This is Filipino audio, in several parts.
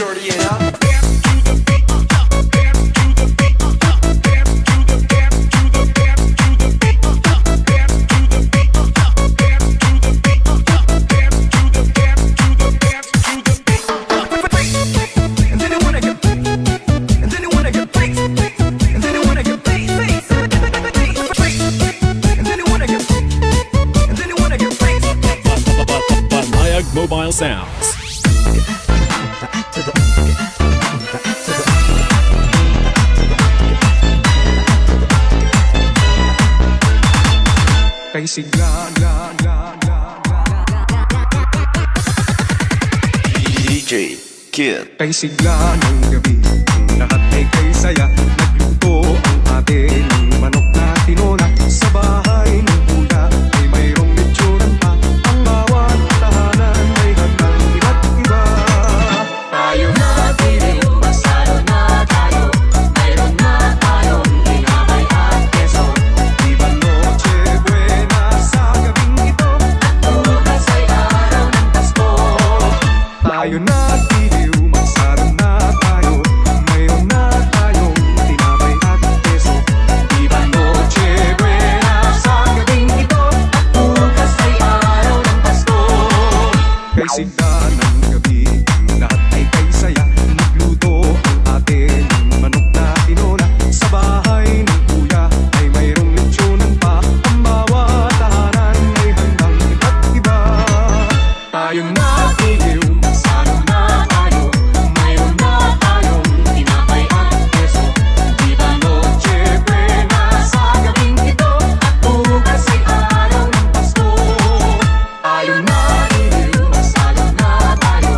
dirty it up. Mobile Sounds. Kay sigla DJ Kid. Kay sigla ng gabi, ang lahat ay kay saya. Nagluto ang ate ng manok na tinola. Sa bahay ng kuya ay mayroong lechon pa. Ang bawat tahanan ay handang iba't iba. Tayo na tiniw, masalo na tayo. Mayroon na tayong tinapay at keso. Viva Noche Buena sa gabing ito. At bukas ay araw ng Pasko. Tayo na tiniw, masalo na tayo. Mayroon na tayong tinapay at keso. Viva Noche Buena sa gabing ito. At bukas ay araw ng Pasko. Kay sigla ng gabi, ang lahat ay kay saya. Nagluto ang ate ng manok na tinola. Sa bahay ng kuya ay mayroong lechonan pa. Ang bawat tahanan ay handang iba't iba. Tayo na tiniw, masalo na tayo. Mayroon na tayong tinapay at keso. Viva Noche Buena sa gabing ito. At bukas ay araw ng Pasko. Tayo na tiniw, masalo na tayo.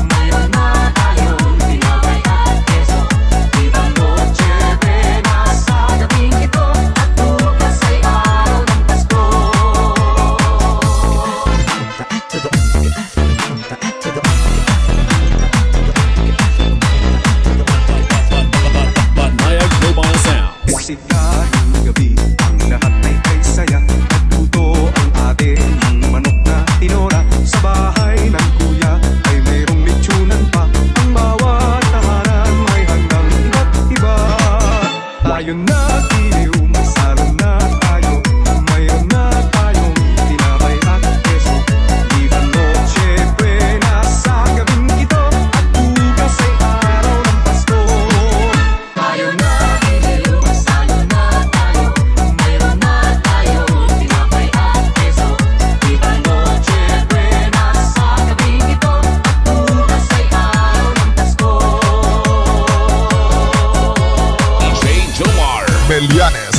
Mayroon na tayong tinapay at keso. Viva Noche Buena sa gabing ito. At bukas ay araw ng Pasko. Banayag Mobile Sounds. Sigla ng gabi, ang lahat ay kay saya. Nagluto ang ate ng manok na tinola. Sa bahay ng kuya ay mayroong lechonan pa. Ang bawat tahanan ay handang iba't iba. Tayo na tiniw, masalo na tayo. Mayroon na tayong tinapay at keso. Viva Noche Buena sa gabing ito. At bukas ay araw ng Pasko. Tayo na tiniw, masalo na tayo. Mayroon na tayong tinapay at keso. Viva Noche Buena sa gabing ito. At bukas ay araw ng Pasko. DJ Jomar Melianes.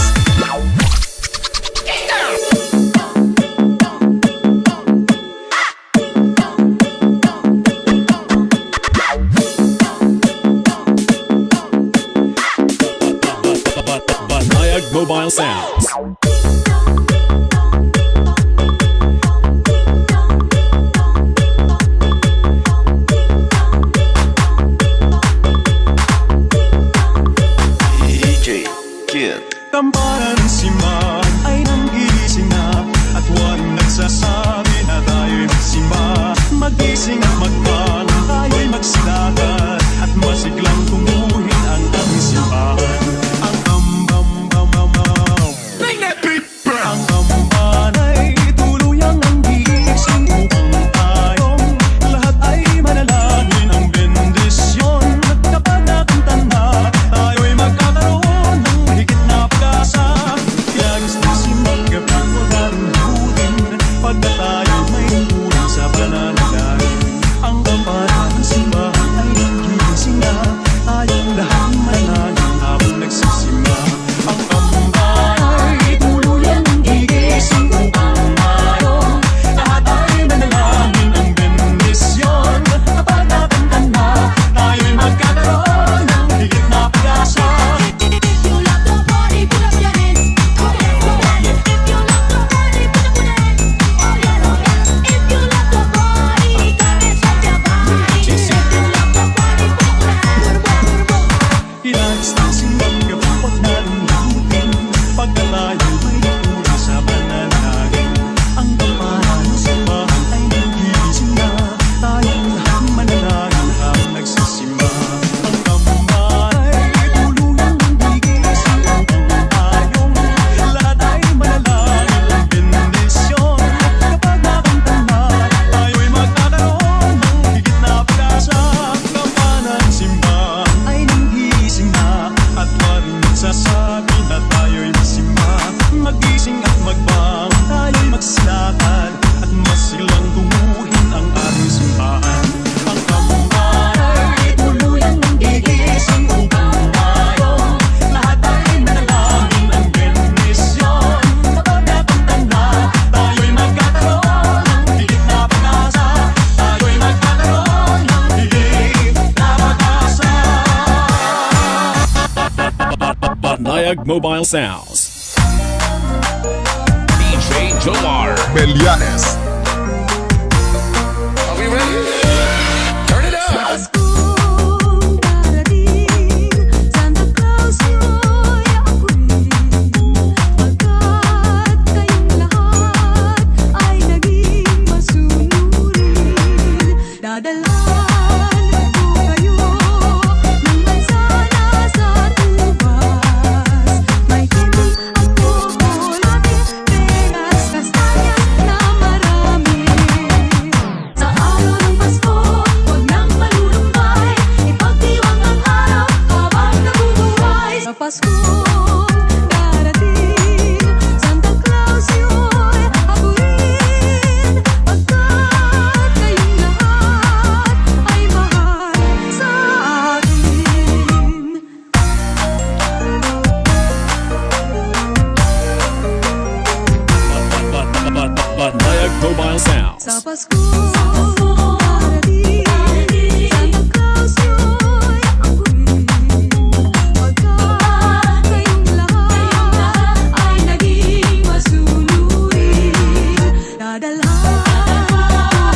Banayag Mobile Sounds. DJ Kid. Tamparan si Man ay nanggigising na. At walang nagsasabi na tayo'y magsimba. Magising at magman, tayo'y magsilagan. At masiglang tumuhin ang ating simbahan. Ang bam bam bam bam bam. Banayag Mobile Sounds. DJ Jomar. Melianes. Are we ready? Turn it up! Paskong darating, Santa Claus mo'y ako'y pagkat kayong lahat ay naging masunurin. Dadalhan ko kayo ng mansana sa ubas. May candy at chocolate, peras, kastanyas na marami. Sa araw ng Pasko, huwag nang malulumbay, ipagdiwang ang araw habang nabubuhay. Sa Paskong darating, Santa Claus mo'y habuin, pagkat kayong lahat ay mahal sa akin. Banayag Mobile Sounds. Sa Paskong darating, Santa Claus mo'y ako'y pagkat kayong lahat ay naging masunurin. Dadalhan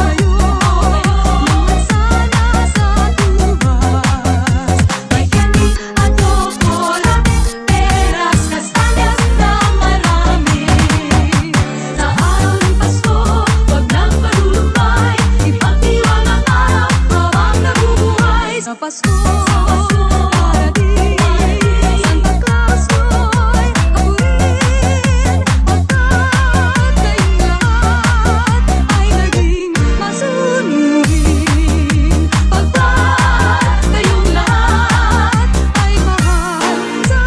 kayo ng mansana sa ubas. May candy at chocolate, peras, kastanyas na marami. Sa araw ng Pasko, huwag nang malulumbay, ipagdiwang ang araw habang nabubuhay. Sa Pasko darating, Santa Claus mo'y habuin, pagkat kayong lahat ay naging masunurin. Pagkat kayong lahat ay mahal sa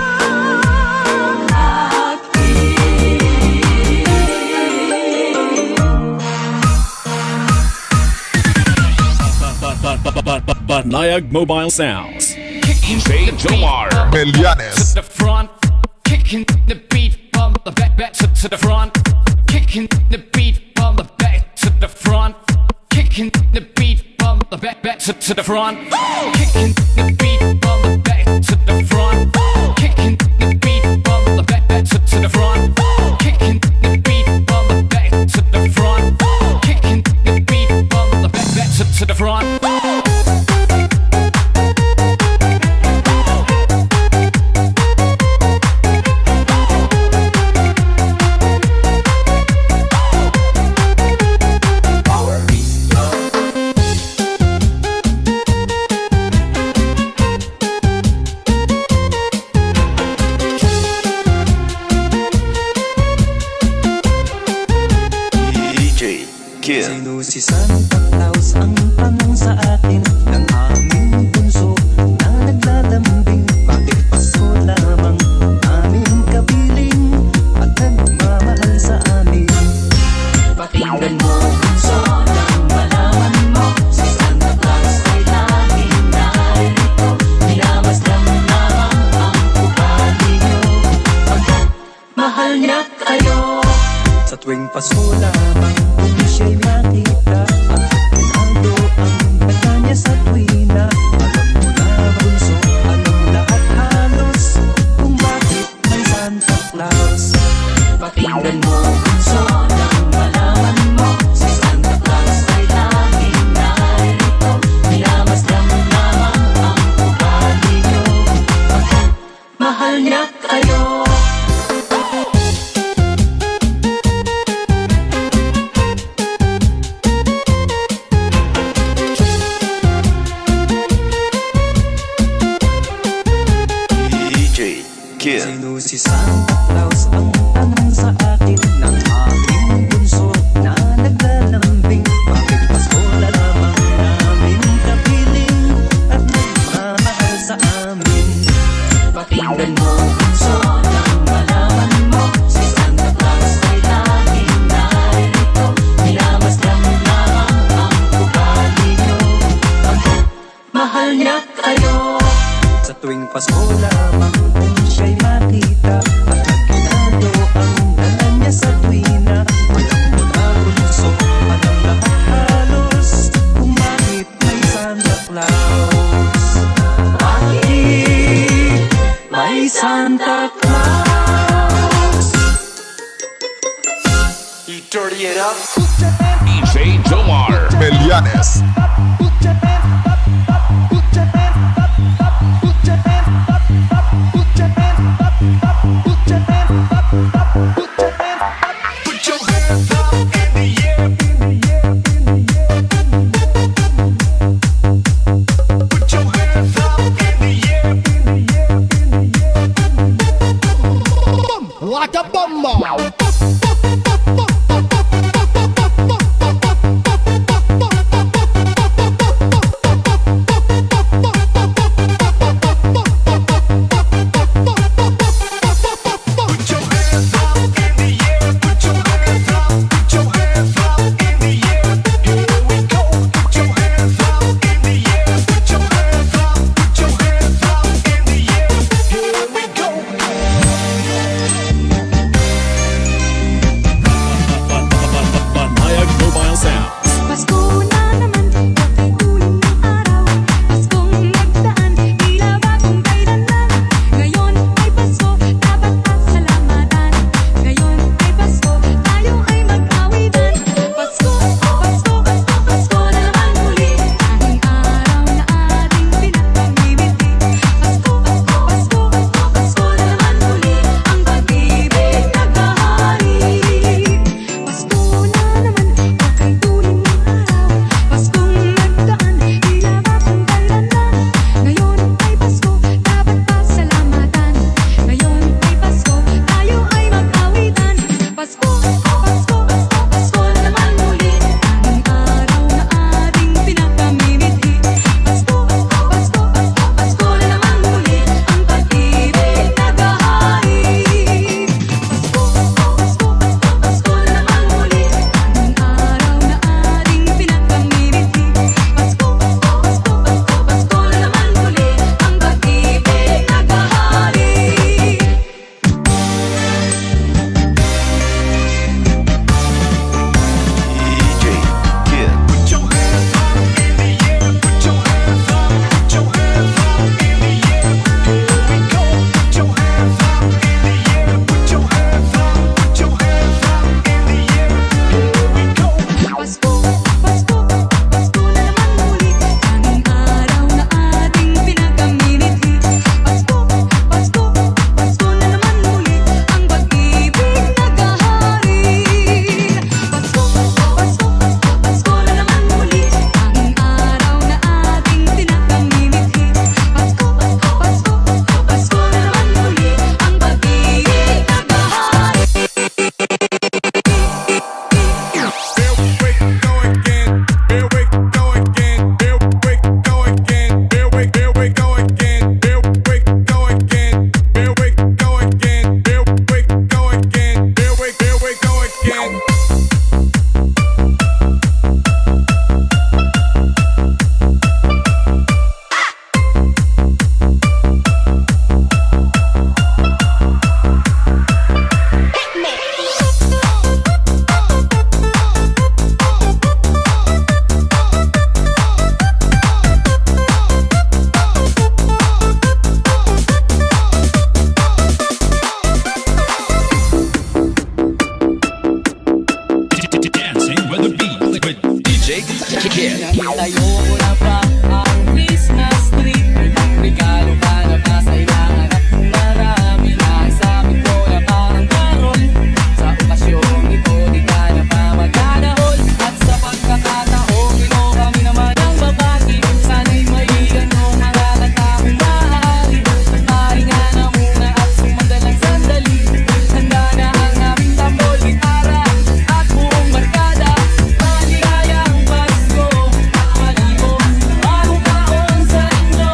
Banayag Mobile Sounds. DJ Jomar. Melianes. the front, kicking the beat from the back to the front, kicking the beat from the back to the front, kicking the beat from the back to the front, kicking the beat from the back to the front, kicking the beat from the back to the front, kicking the beat from the back to the front, kicking the beat from the back to the front. DJ Kid. Sino si Santa Claus ang tanong sa akin ng aming bunso na naglalambing? Bakit Pasko lamang aming kapiling at nagmamahal sa amin? Pakinggan mo bunso nang malaman mo, si Santa Claus ay laging narito. Minamasdan lamang ang ugali niyo, pagkat mahal niya kayo. Sa tuwing Pasko lamang kung siya'y makita at pinaldo ang mata niya sa tuwina. Alam mo na bunso, alam lahat halos kung bakit may Santa Claus. Pakinggan mo bunso nang malaman mo, si Santa Claus ay laging narito. Minamasdan lamang ang ugali niyo, pagkat mahal niya kayo. DJ Kid. Sino si Santa Claus ang tanong sa akin ng aming bunso na naglalambing? Bakit Pasko na lamang namin kapiling at nagmamahal sa amin? Pakinggan mo bunso nang malaman mo, si Santa Claus ay laging narito. Minamasdan lamang ang ugali niyo, pagkat mahal niya kayo. Sa tuwing Pasko lamang kung siya'y makita at nagkinado ang dala niya sa tuwina. Alam mo na bunso, alam lahat halos kung bakit may Santa Claus. Bakit may Santa Claus? DJ Jomar. Melianes. Like a bomber. Banayag Mobile Sounds. Pasko na naman, bakit uling ng araw? Paskong nagdaan, tila bagong kailan lang. Ngayon ay Pasko, dapat pasalamatan. Ngayon ay Pasko, tayo ay mag-awitan. Pasko, Pasko, Pasko, Pasko na naman muli. Ang araw na ating pinagpamimiti. Pasko, Pasko, Pasko, Pasko, Pasko na naman muli. Ang pag-ibig naghahari. Pasko na naman, bakit tuling ng araw? Paskong nagdaan, tila bagong kailan lang. Ngayon ay Pasko, dapat pasalamatan. Ngayon ay Pasko, tayo ay mag-awitan. Pasko, Pasko, Pasko, Pasko na naman muli. Ang araw na ating pinagpamimiti. Pasko, Pasko, Pasko, Pasko na naman muli. Ang pag-ibig naghahari. Pasko, Pasko, Pasko, Pasko na naman muli. Ang araw na ating pinagpamimiti. Pasko, Pasko, Pasko, Pasko, Pasko na naman muli. Ang pag-ibig naghahari. DJ Kid. Pasko, Pasko, Pasko na naman muli. Ang araw na ating pinagpamimiti. Pasko, Pasko, Pasko na naman muli. Ang pag-ibig naghahari. Pasko, Pasko, Pasko, Pasko na naman muli. Ang araw na ating pinagpamimiti. Pasko, Pasko, Pasko, Pasko na naman muli. Ang pag-ibig naghahari. Dancing with the beat with DJ Kid. Tayo muna pa ang Christmas tree. Regalo ka na ba sa ilangarap ng marami na isang ito na parang karon. Sa okasyong ito di ka na pa magdadahol. At sa pagkakataong ito kami naman ang babati. Sana'y mailan mo mga katakong maaari. Pahinga na muna at sumandalang sandali. Handa na ang aming tambol, gitara at buong barkada. Maligayang Pasko at maligo. Bagong taon sa inyo.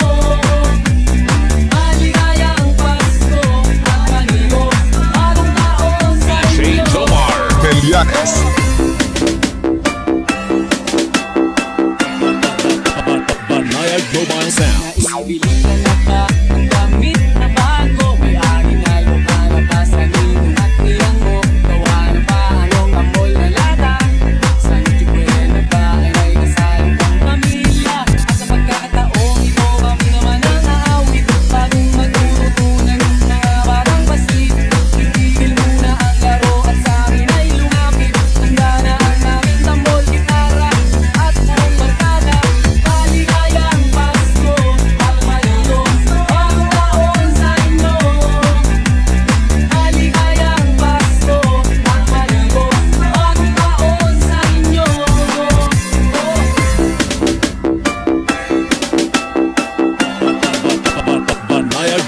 Maligayang Pasko at maligo. Bagong taon sa DJ inyo. Jomar. Melianes. Banayag Mobile Sounds. Naibilig na na ba ang damit na bago? May aking ay mukha pa sa ninong at niyang mo. Gawa na ba anong amoy na lata? Sa nitibwe na ba ay may kasalang pang pamilya? At sa pagkakataong ito kami naman ang aawit. Bagong magtututunan ng mga barang basit. Itigil muna ang laro at sa amin ay lumapit. Handa na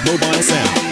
Mobile Sounds.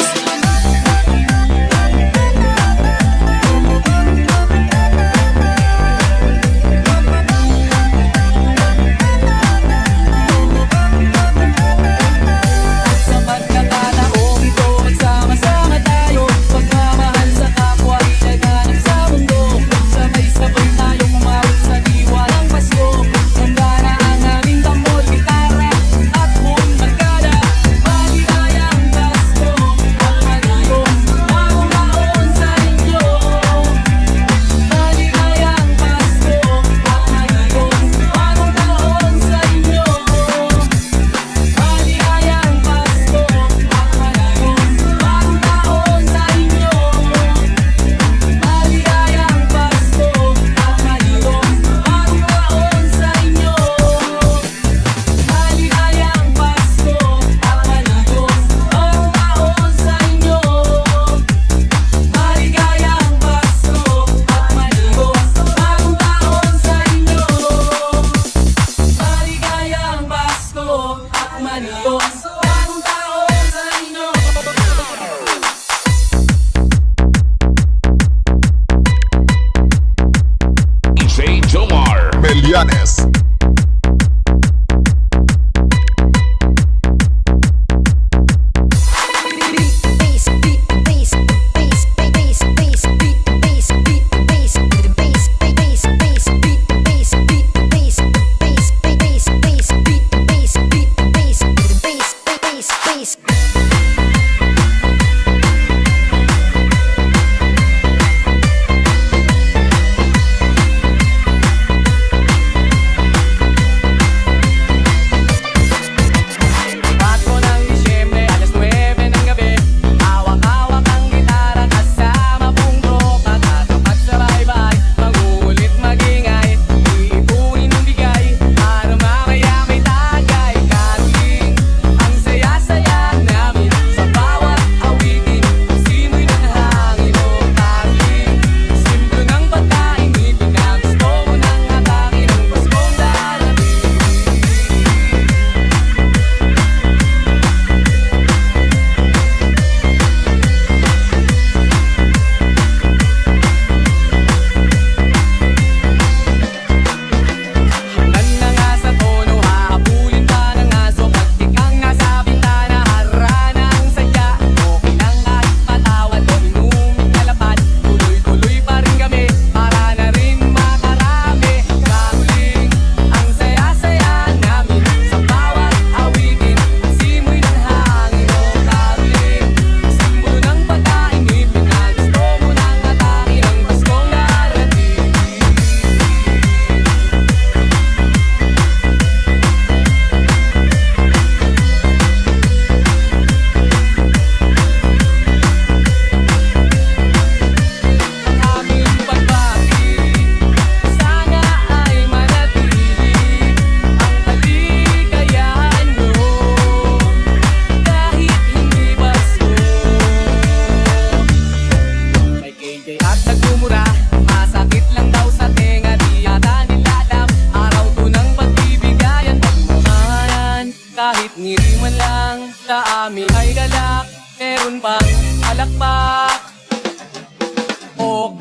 Sa pagkakataong ito, magsama-sama tayo. Pagmamahal sa kapwa, laganap sa mundo. Sabay-sabay tayong umawit sa diwa ng Pasko. Handa na ang aming tambol, gitara at buong barkada. Maligayang Pasko at maligong bagong taon sa inyo. Maligayang Pasko at maligong bagong taon sa inyo. Maligayang Pasko at maligong bagong taon sa inyo. Maligayang Pasko at maligong bagong taon sa inyo. Maligayang Pasko at maligong bagong taon sa inyo. Maligayang Pasko at maligong bagong taon sa inyo. Maligayang Pasko at maligong bagong taon sa inyo. DJ Jomar. Melianes. Pasko ng Disyembre, alas 9 ng gabi. Hawak-hawak ang gitara kasama buong tropa. Tatapat sa bahay-bahay, magulit magingay. Iipunin ng bigay, para mamaya may tagay. Kaling, ang saya-saya namin sa bawat awitin. Simoy ng hangin o kaling, simple ng pagkain. Ipinagusto mo ng atake ng Paskong darating. Hanggang na nga sa tono, hahabulin ka ng aso. Pagtikang nasa bintana, harana ang sadya. Okay lang kahit patawad o inuming kalapat. Tuloy-tuloy pa rin kami, para na rin makarami. Kamuling, ang saya-saya namin sa bawat awitin. Simoy ng hangin o kamuling, simbolo ng pagkain. Ipinagusto mo ng atake ng Paskong darating. Ang aming pagbati, sana ay manatili ang kaligayahan nyo, kahit hindi Pasko. May KJ at nagmumura, masakit lang daw sa tenga. Di yata nila alam, araw to ng pagbibigayan. Pagmamahalan, kahit ngiri man lang, sa amin ay galak. Meron pang palakpak o